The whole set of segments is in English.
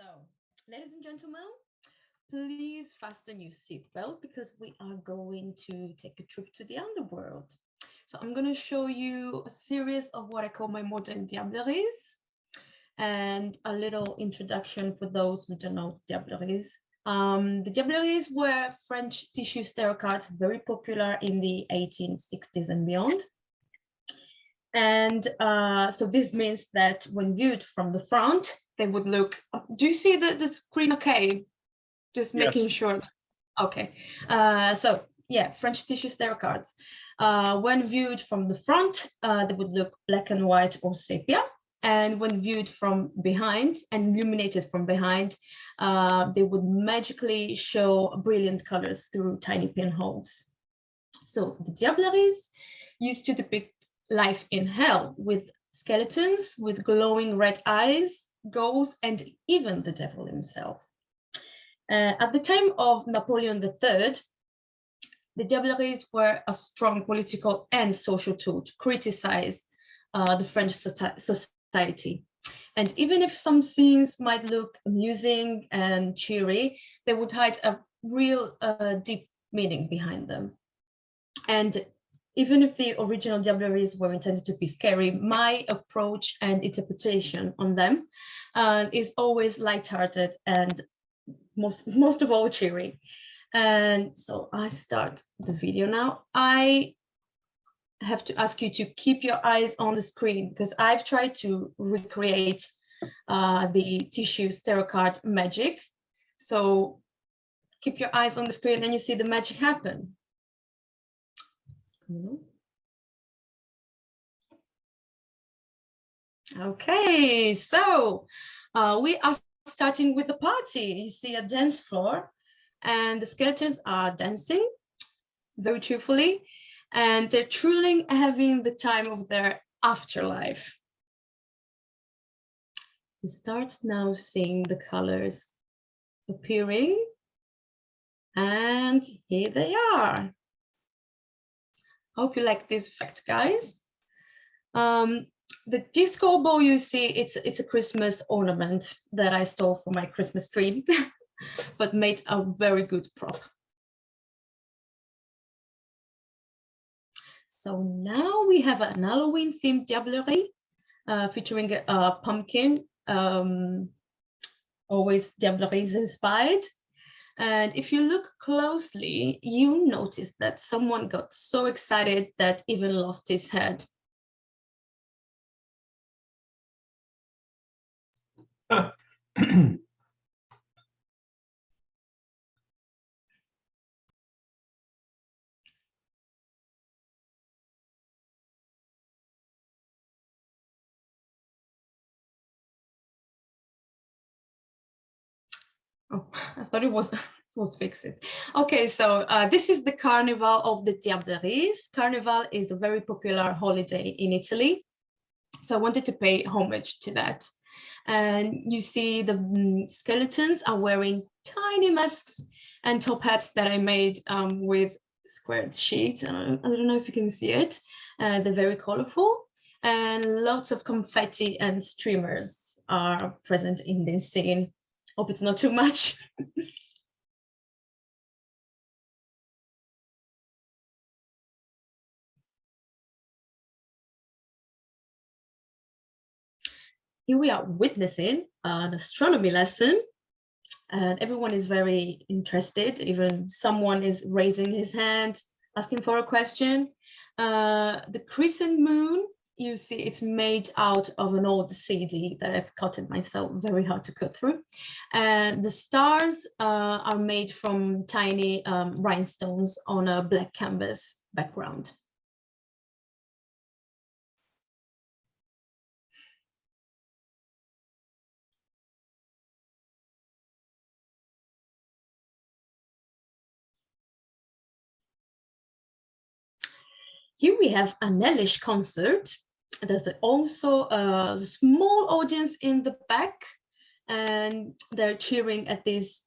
So, ladies and gentlemen, please fasten your seatbelt because we are going to take a trip to the underworld. So I'm going to show you a series of what I call my modern Diableries and a little introduction for those who don't know the Diableries. The Diableries were French tissue tarot cards, very popular in the 1860s and beyond. And so this means that when viewed from the front, they would look, do you see the screen okay? Just making sure. Okay. So yeah, French tissue tarot cards. When viewed from the front, they would look black and white or sepia. And when viewed from behind and illuminated from behind, they would magically show brilliant colors through tiny pinholes. So the Diableries used to depict life in hell with skeletons with glowing red eyes, ghosts, and even the devil himself. At the time of Napoleon III, the Diableries were a strong political and social tool to criticize the French society. And even if some scenes might look amusing and cheery, they would hide a real deep meaning behind them. And even if the original Diableries were intended to be scary, my approach and interpretation on them is always lighthearted and most of all cheery. And so I start the video now. I have to ask you to keep your eyes on the screen because I've tried to recreate the tissue tarot card magic. So keep your eyes on the screen and you see the magic happen. Okay, so we are starting with the party. You see a dance floor and the skeletons are dancing very cheerfully and they're truly having the time of their afterlife. You start now seeing the colors appearing and here they are. Hope you like this fact, guys. The disco ball you see, it's a Christmas ornament that I stole from my Christmas tree, but made a very good prop. So now we have an Halloween themed Diablerie featuring a pumpkin, always Diableries inspired. And if you look closely, you notice that someone got so excited that even lost his head. Oh, I thought it was fix it. Okay, so this is the Carnival of the Diableries. Carnival is a very popular holiday in Italy. So I wanted to pay homage to that. And you see the skeletons are wearing tiny masks and top hats that I made with squared sheets. I don't know if you can see it. They're very colorful and lots of confetti and streamers are present in this scene. Hope it's not too much. Here we are witnessing an astronomy lesson and everyone is very interested. Even someone is raising his hand, asking for a question. The crescent moon, you see it's made out of an old CD that I've cut it myself, very hard to cut through. And the stars are made from tiny rhinestones on a black canvas background. Here we have an Ellis Concert. There's also a small audience in the back and they're cheering at this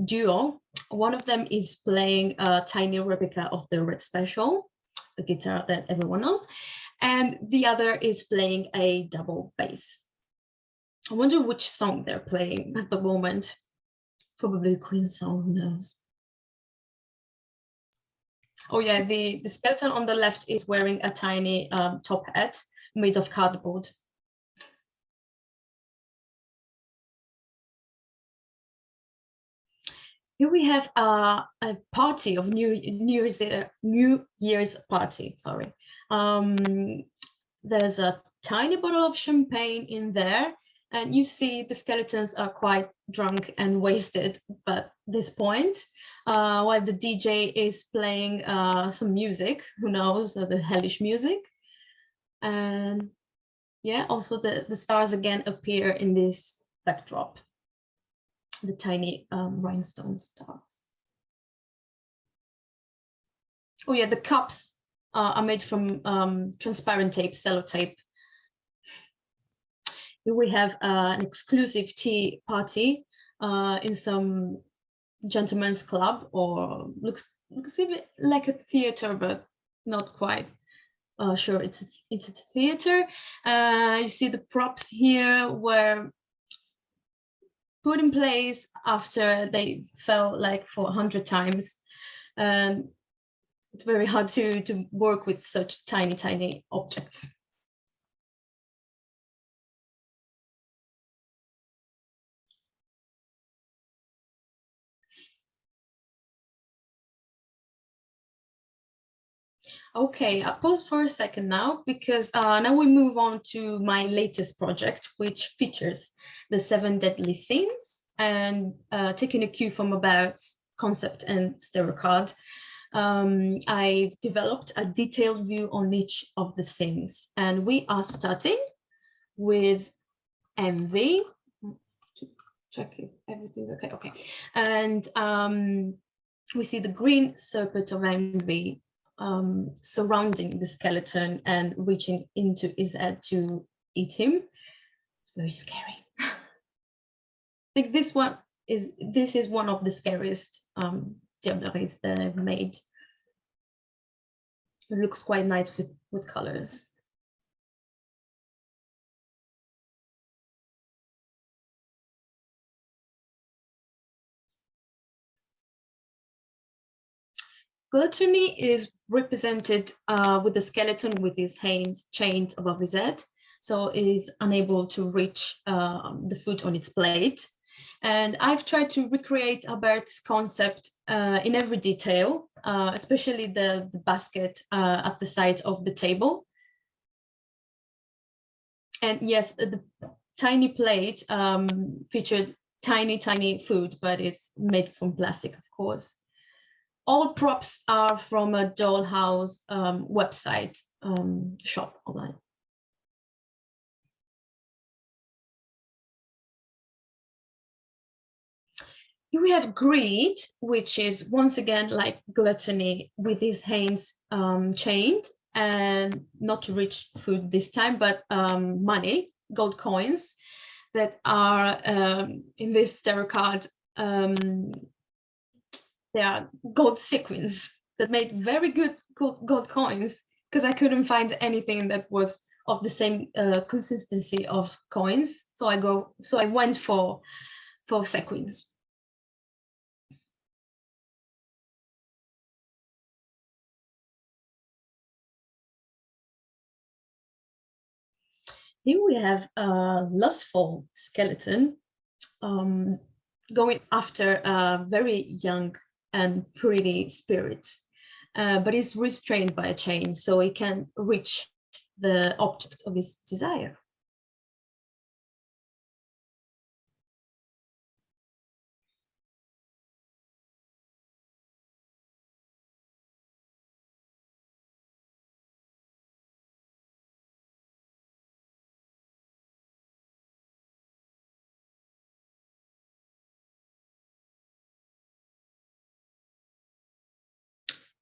duo. One of them is playing a tiny replica of the Red Special, the guitar that everyone knows, and the other is playing a double bass. I wonder which song they're playing at the moment. Probably Queen song, who knows? Oh yeah, the skeleton on the left is wearing a tiny top hat made of cardboard. Here we have a party of New Year's party. Sorry, there's a tiny bottle of champagne in there, and you see the skeletons are quite drunk and wasted at this point, while the DJ is playing some music. Who knows, the hellish music, and yeah, also the stars again appear in this backdrop. The tiny rhinestone stars. Oh yeah, the cups are made from transparent tape, sellotape. Here we have an exclusive tea party in some gentleman's club, or looks a bit like a theater, but not quite sure it's a theater. You see the props here were put in place after they fell like for 100 times. And it's very hard to work with such tiny objects. Okay, I'll pause for a second now, because now we move on to my latest project, which features the 7 deadly sins, and taking a cue from about concept and stereo card, I developed a detailed view on each of the sins, and we are starting with envy. Check if everything's okay. Okay, and we see the green serpent of envy surrounding the skeleton and reaching into his head to eat him. It's very scary. I think this is one of the scariest Diableries that I've made. It looks quite nice with colors. Gluttony is represented with the skeleton with his hands chained above his head, so is unable to reach the food on its plate. And I've tried to recreate Albert's concept in every detail, especially the basket at the side of the table. And yes, the tiny plate featured tiny food, but it's made from plastic, of course. All props are from a dollhouse website shop online. Here we have greed, which is once again like gluttony, with his hands chained, and not to reach food this time, but money, gold coins that are in this tarot card. They are gold sequins that made very good gold coins, because I couldn't find anything that was of the same consistency of coins. So I went for sequins. Here we have a lustful skeleton going after a very young and pretty spirit, but is restrained by a chain, so he can't reach the object of his desire.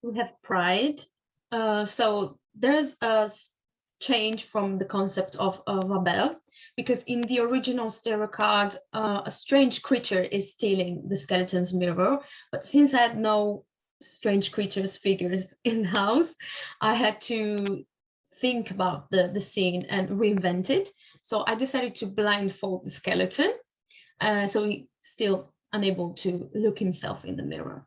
We have pride. So there's a change from the concept of Rabel, because in the original tarot card, a strange creature is stealing the skeleton's mirror. But since I had no strange creatures figures in the house, I had to think about the scene and reinvent it. So I decided to blindfold the skeleton, so he's still unable to look himself in the mirror.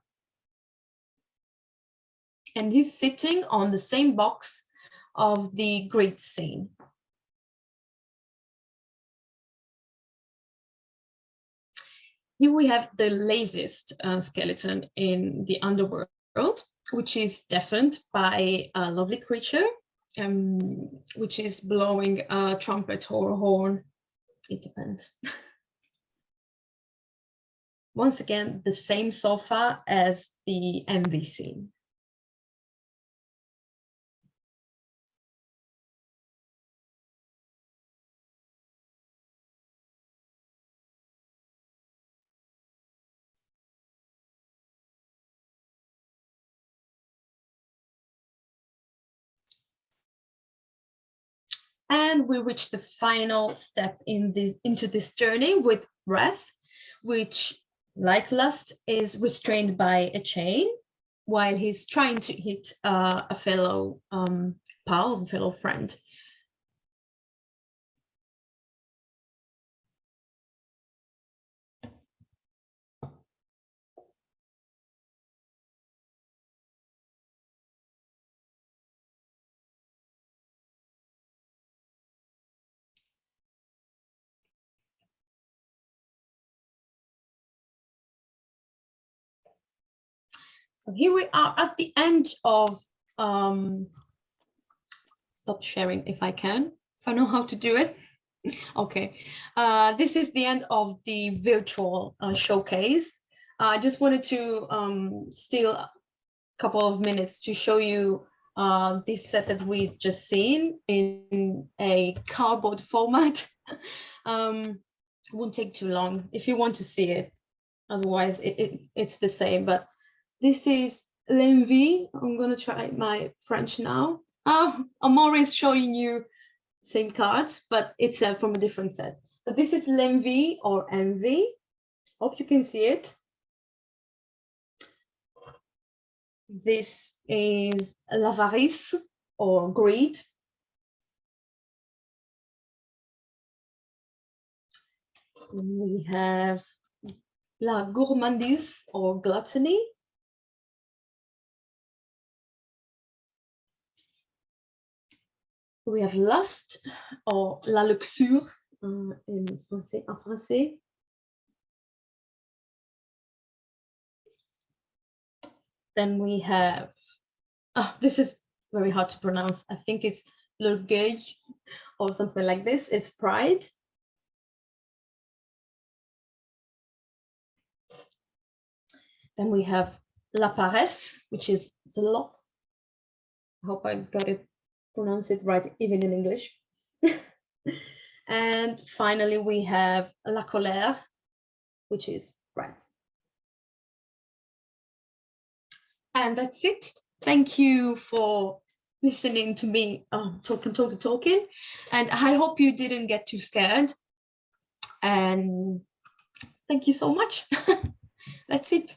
And he's sitting on the same box of the great scene. Here we have the laziest skeleton in the underworld, which is deafened by a lovely creature, which is blowing a trumpet or a horn. It depends. Once again, the same sofa as the envy scene. And we reach the final step into this journey with Wrath, which, like Lust, is restrained by a chain while he's trying to hit a fellow pal, a fellow friend. So here we are at the end of, stop sharing if I can, if I know how to do it. Okay, this is the end of the virtual showcase. I just wanted to steal a couple of minutes to show you this set that we've just seen in a cardboard format. Won't take too long if you want to see it. Otherwise, it's the same. But this is l'envie. I'm gonna try my French now. I'm always showing you same cards, but it's from a different set. So this is l'envie or envy. Hope you can see it. This is l'avarice or greed. We have la gourmandise or gluttony. We have lust or la luxure en français. Then we have, this is very hard to pronounce. I think it's l'orgueil or something like this. It's pride. Then we have la paresse, which is sloth. I hope I got it, pronounce it right, even in English. And finally, we have la colère, which is wrath. And that's it. Thank you for listening to me talking. And I hope you didn't get too scared. And thank you so much. That's it.